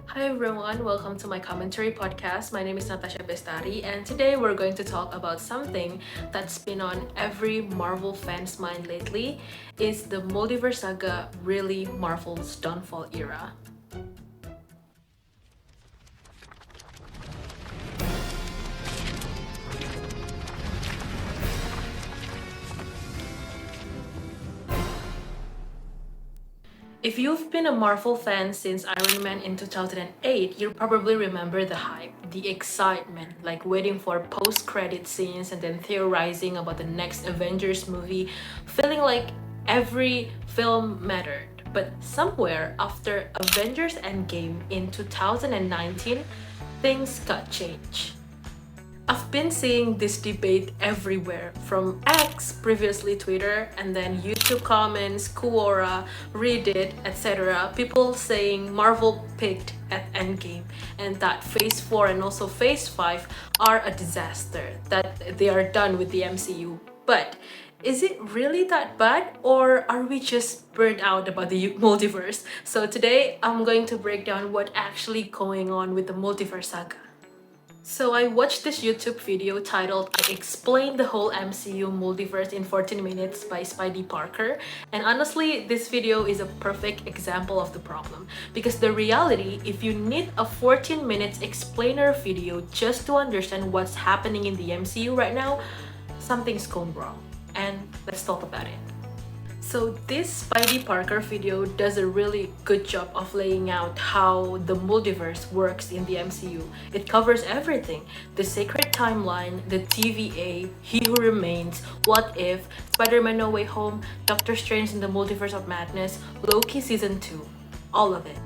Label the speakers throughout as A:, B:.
A: Hi everyone, welcome to my commentary podcast. My name is Natasya Bestari, and today we're going to talk about something that's been on every Marvel fan's mind lately. Is the Multiverse Saga really Marvel's downfall era? If you've been a Marvel fan since Iron Man in 2008, you probably remember the hype, the excitement, like waiting for post-credit scenes and then theorizing about the next Avengers movie, feeling like every film mattered. But somewhere after Avengers Endgame in 2019, things got changed. I've been seeing this debate everywhere, from X, previously Twitter, and then YouTube comments, Quora, Reddit, etc. People saying Marvel picked at Endgame and that Phase 4 and also Phase 5 are a disaster, that they are done with the MCU. But is it really that bad, or are we just burned out about the multiverse? So today I'm going to break down what actually going on with the multiverse saga. So I watched this YouTube video titled I Explained the Whole MCU Multiverse in 14 Minutes by Spidey Parker. And honestly, this video is a perfect example of the problem. Because the reality, if you need a 14 minutes explainer video just to understand what's happening in the MCU right now, something's gone wrong. And let's talk about it. So this Spidey Parker video does a really good job of laying out how the multiverse works in the MCU. It covers everything: the sacred timeline, the TVA, He Who Remains, What If, Spider-Man No Way Home, Doctor Strange in the Multiverse of Madness, Loki Season 2, all of it.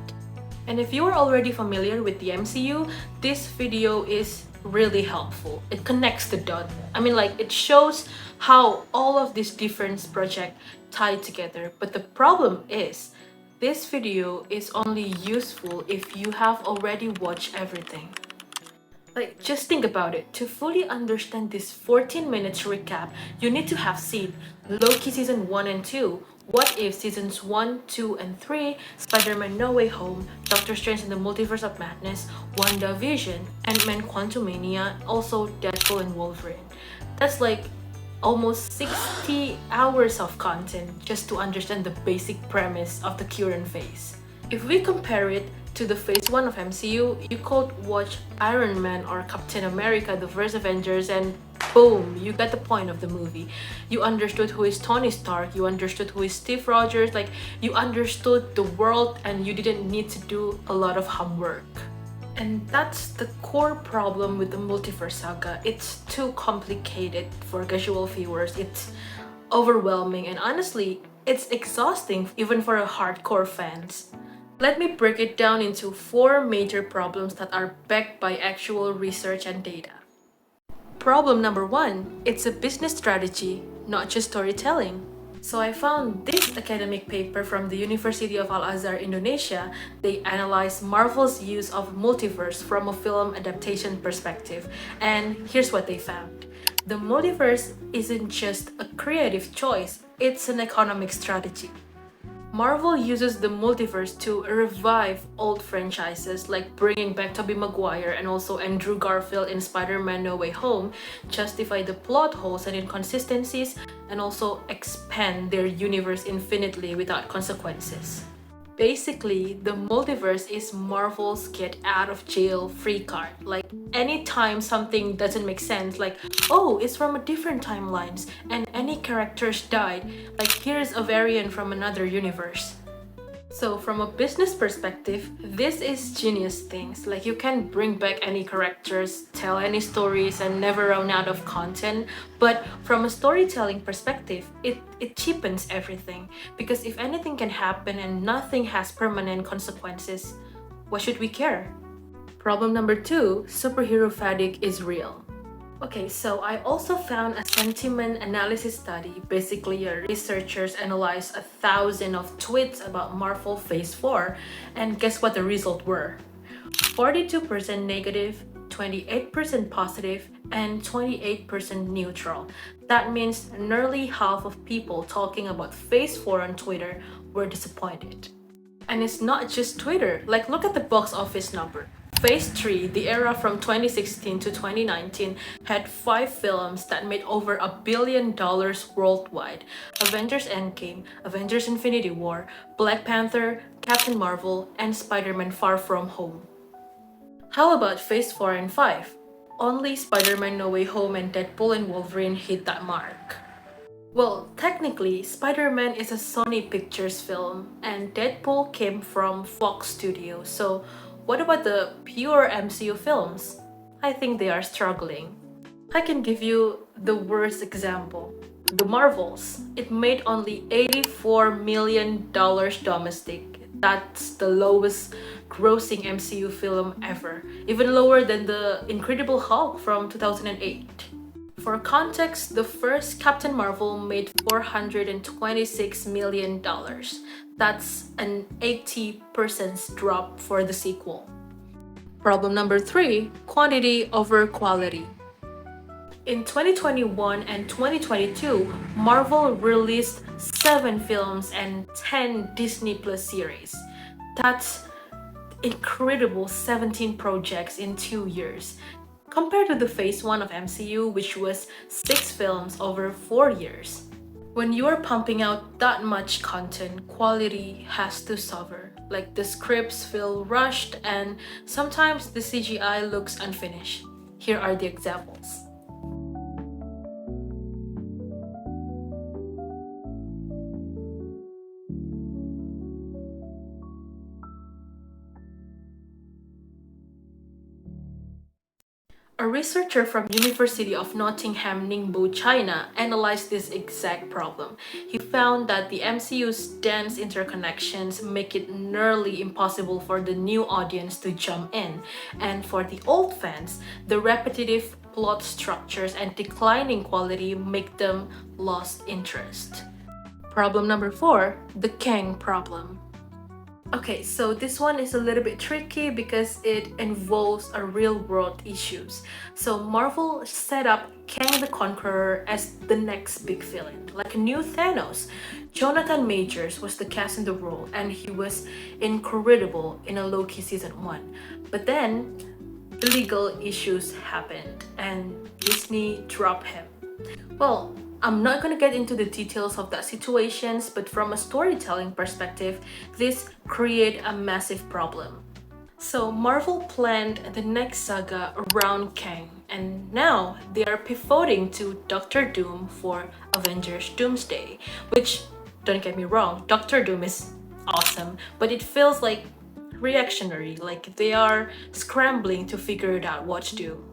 A: And if you are already familiar with the MCU, this video is really helpful. It connects the dot. It shows how all of these different projects tie together. But the problem is, this video is only useful if you have already watched everything. Just think about it. To fully understand this 14 minutes recap, you need to have seen Loki Season 1 and 2, What If Seasons 1, 2, and 3, Spider-Man No Way Home, Doctor Strange in the Multiverse of Madness, WandaVision, Ant-Man Quantumania, also Deadpool and Wolverine. That's like almost 60 hours of content just to understand the basic premise of the current phase. If we compare it to the phase 1 of MCU, you could watch Iron Man or Captain America The First Avengers and boom, you got the point of the movie. You understood who is Tony Stark, you understood who is Steve Rogers, you understood the world and you didn't need to do a lot of homework. And that's the core problem with the Multiverse Saga. It's too complicated for casual viewers. It's overwhelming and honestly, it's exhausting even for hardcore fans. Let me break it down into 4 major problems that are backed by actual research and data. Problem number 1, it's a business strategy, not just storytelling. So I found this academic paper from the University of Al-Azhar, Indonesia. They analyzed Marvel's use of multiverse from a film adaptation perspective. And here's what they found. The multiverse isn't just a creative choice, it's an economic strategy. Marvel uses the multiverse to revive old franchises like bringing back Tobey Maguire and also Andrew Garfield in Spider-Man No Way Home, justify the plot holes and inconsistencies, and also expand their universe infinitely without consequences. Basically, the multiverse is Marvel's get out of jail free card. Anytime something doesn't make sense, oh, it's from a different timelines and any characters died, here's a variant from another universe. So from a business perspective, this is genius things. You can bring back any characters, tell any stories, and never run out of content. But from a storytelling perspective, it cheapens everything. Because if anything can happen and nothing has permanent consequences, why should we care? Problem number 2, superhero fatigue is real. Okay, so I also found a sentiment analysis study. Basically, researchers analyzed 1,000 of tweets about Marvel Phase 4, and guess what the results were? 42% negative, 28% positive, and 28% neutral. That means nearly half of people talking about Phase 4 on Twitter were disappointed. And it's not just Twitter. Like, look at the box office number. Phase 3, the era from 2016 to 2019, had 5 films that made over $1 billion worldwide. Avengers Endgame, Avengers Infinity War, Black Panther, Captain Marvel, and Spider-Man Far From Home. How about Phase 4 and 5? Only Spider-Man No Way Home and Deadpool and Wolverine hit that mark. Well, technically, Spider-Man is a Sony Pictures film, and Deadpool came from Fox Studios, so what about the pure MCU films? I think they are struggling. I can give you the worst example. The Marvels. It made only $84 million domestic. That's the lowest grossing MCU film ever, even lower than the Incredible Hulk from 2008. For context, the first Captain Marvel made $426 million. That's an 80% drop for the sequel. Problem number 3, quantity over quality. In 2021 and 2022, Marvel released 7 films and 10 Disney Plus series. That's incredible 17 projects in 2 years. Compared to the Phase 1 of MCU, which was 6 films over 4 years. When you are pumping out that much content, quality has to suffer. Like, the scripts feel rushed and sometimes the CGI looks unfinished. Here are the examples. A researcher from University of Nottingham, Ningbo, China, analyzed this exact problem. He found that the MCU's dense interconnections make it nearly impossible for the new audience to jump in, and for the old fans, the repetitive plot structures and declining quality make them lost interest. Problem number 4, the Kang problem. Okay, so this one is a little bit tricky because it involves a real-world issues. So Marvel set up Kang the Conqueror as the next big villain, like a new Thanos. Jonathan Majors was the cast in the role, and he was incredible in a Loki season 1. But then, legal issues happened, and Disney dropped him. Well, I'm not gonna get into the details of that situations, but from a storytelling perspective, this created a massive problem. So Marvel planned the next saga around Kang, and now they are pivoting to Doctor Doom for Avengers Doomsday, which, don't get me wrong, Doctor Doom is awesome, but it feels like reactionary, like they are scrambling to figure it out what to do.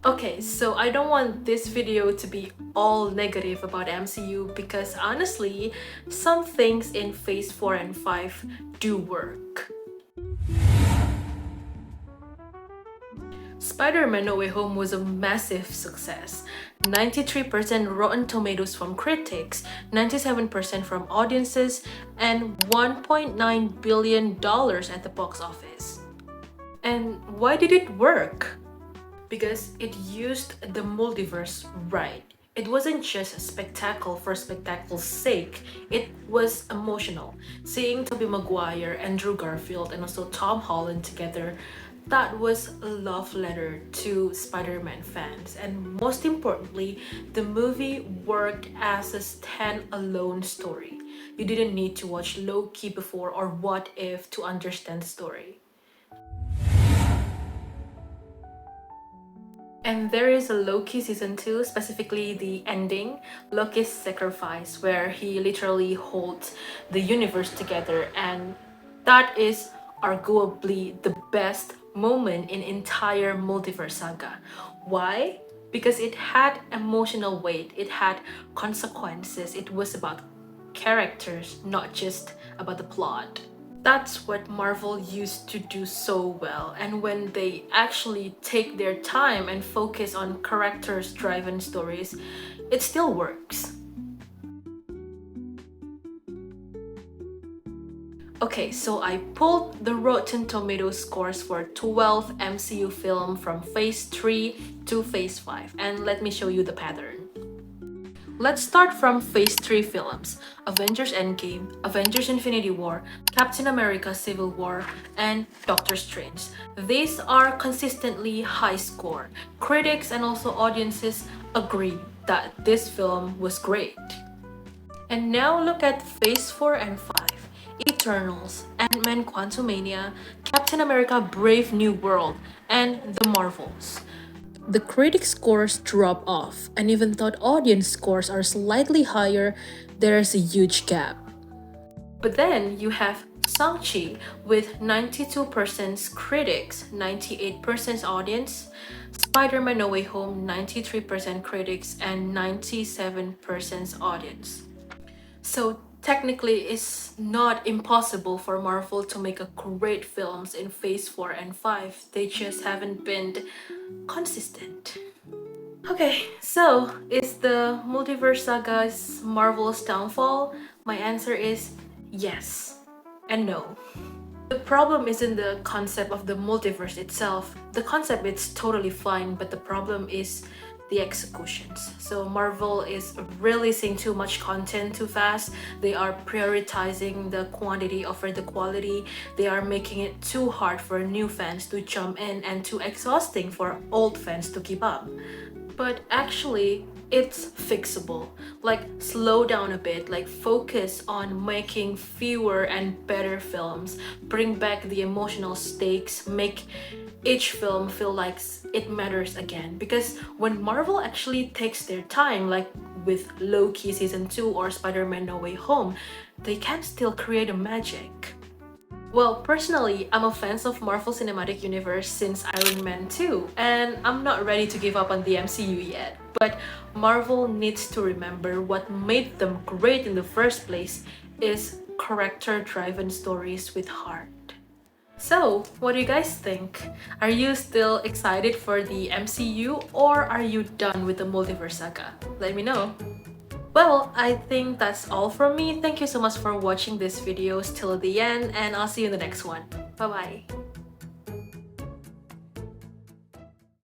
A: Okay, so I don't want this video to be all negative about MCU because honestly, some things in Phase 4 and 5 do work. Spider-Man No Way Home was a massive success. 93% Rotten Tomatoes from critics, 97% from audiences, and $1.9 billion at the box office. And why did it work? Because it used the multiverse right. It wasn't just a spectacle for spectacle's sake, it was emotional. Seeing Tobey Maguire, Andrew Garfield, and also Tom Holland together, that was a love letter to Spider-Man fans. And most importantly, the movie worked as a stand-alone story. You didn't need to watch Loki before or What If to understand the story. And there is a Loki season 2, specifically the ending, Loki's sacrifice, where he literally holds the universe together, and that is arguably the best moment in entire Multiverse Saga. Why? Because it had emotional weight, it had consequences, it was about characters, not just about the plot. That's what Marvel used to do so well, and when they actually take their time and focus on characters-driven stories, it still works. Okay, so I pulled the Rotten Tomatoes scores for 12 MCU film from Phase 3 to Phase 5, and let me show you the pattern. Let's start from Phase 3 films: Avengers Endgame, Avengers Infinity War, Captain America Civil War, and Doctor Strange. These are consistently high score. Critics and also audiences agree that this film was great. And now look at Phase 4 and 5. Eternals, Ant-Man Quantumania, Captain America Brave New World, and The Marvels. The critic scores drop off, and even though audience scores are slightly higher, there's a huge gap. But then you have Shang-Chi with 92% critics, 98% audience, Spider-Man No Way Home 93% critics and 97% audience. So technically it's not impossible for Marvel to make a great films in Phase 4 and 5. They just haven't been consistent. Okay, so is the Multiverse Saga's Marvel's downfall? My answer is yes and no. The problem isn't the concept of the multiverse itself. The concept is totally fine, but the problem is the executions. So Marvel is releasing too much content too fast. They are prioritizing the quantity over the quality. They are making it too hard for new fans to jump in and too exhausting for old fans to keep up. But actually, it's fixable. Like, slow down a bit, like focus on making fewer and better films, bring back the emotional stakes, make each film feel like it matters again. Because when Marvel actually takes their time, like with Loki Season 2 or Spider-Man No Way Home, they can still create a magic. Well, personally, I'm a fan of Marvel Cinematic Universe since Iron Man 2, and I'm not ready to give up on the MCU yet. But Marvel needs to remember what made them great in the first place is character-driven stories with heart. So, what do you guys think? Are you still excited for the MCU or are you done with the Multiverse Saga? Let me know. Well, I think that's all from me. Thank you so much for watching this video till the end, and I'll see you in the next one. Bye bye.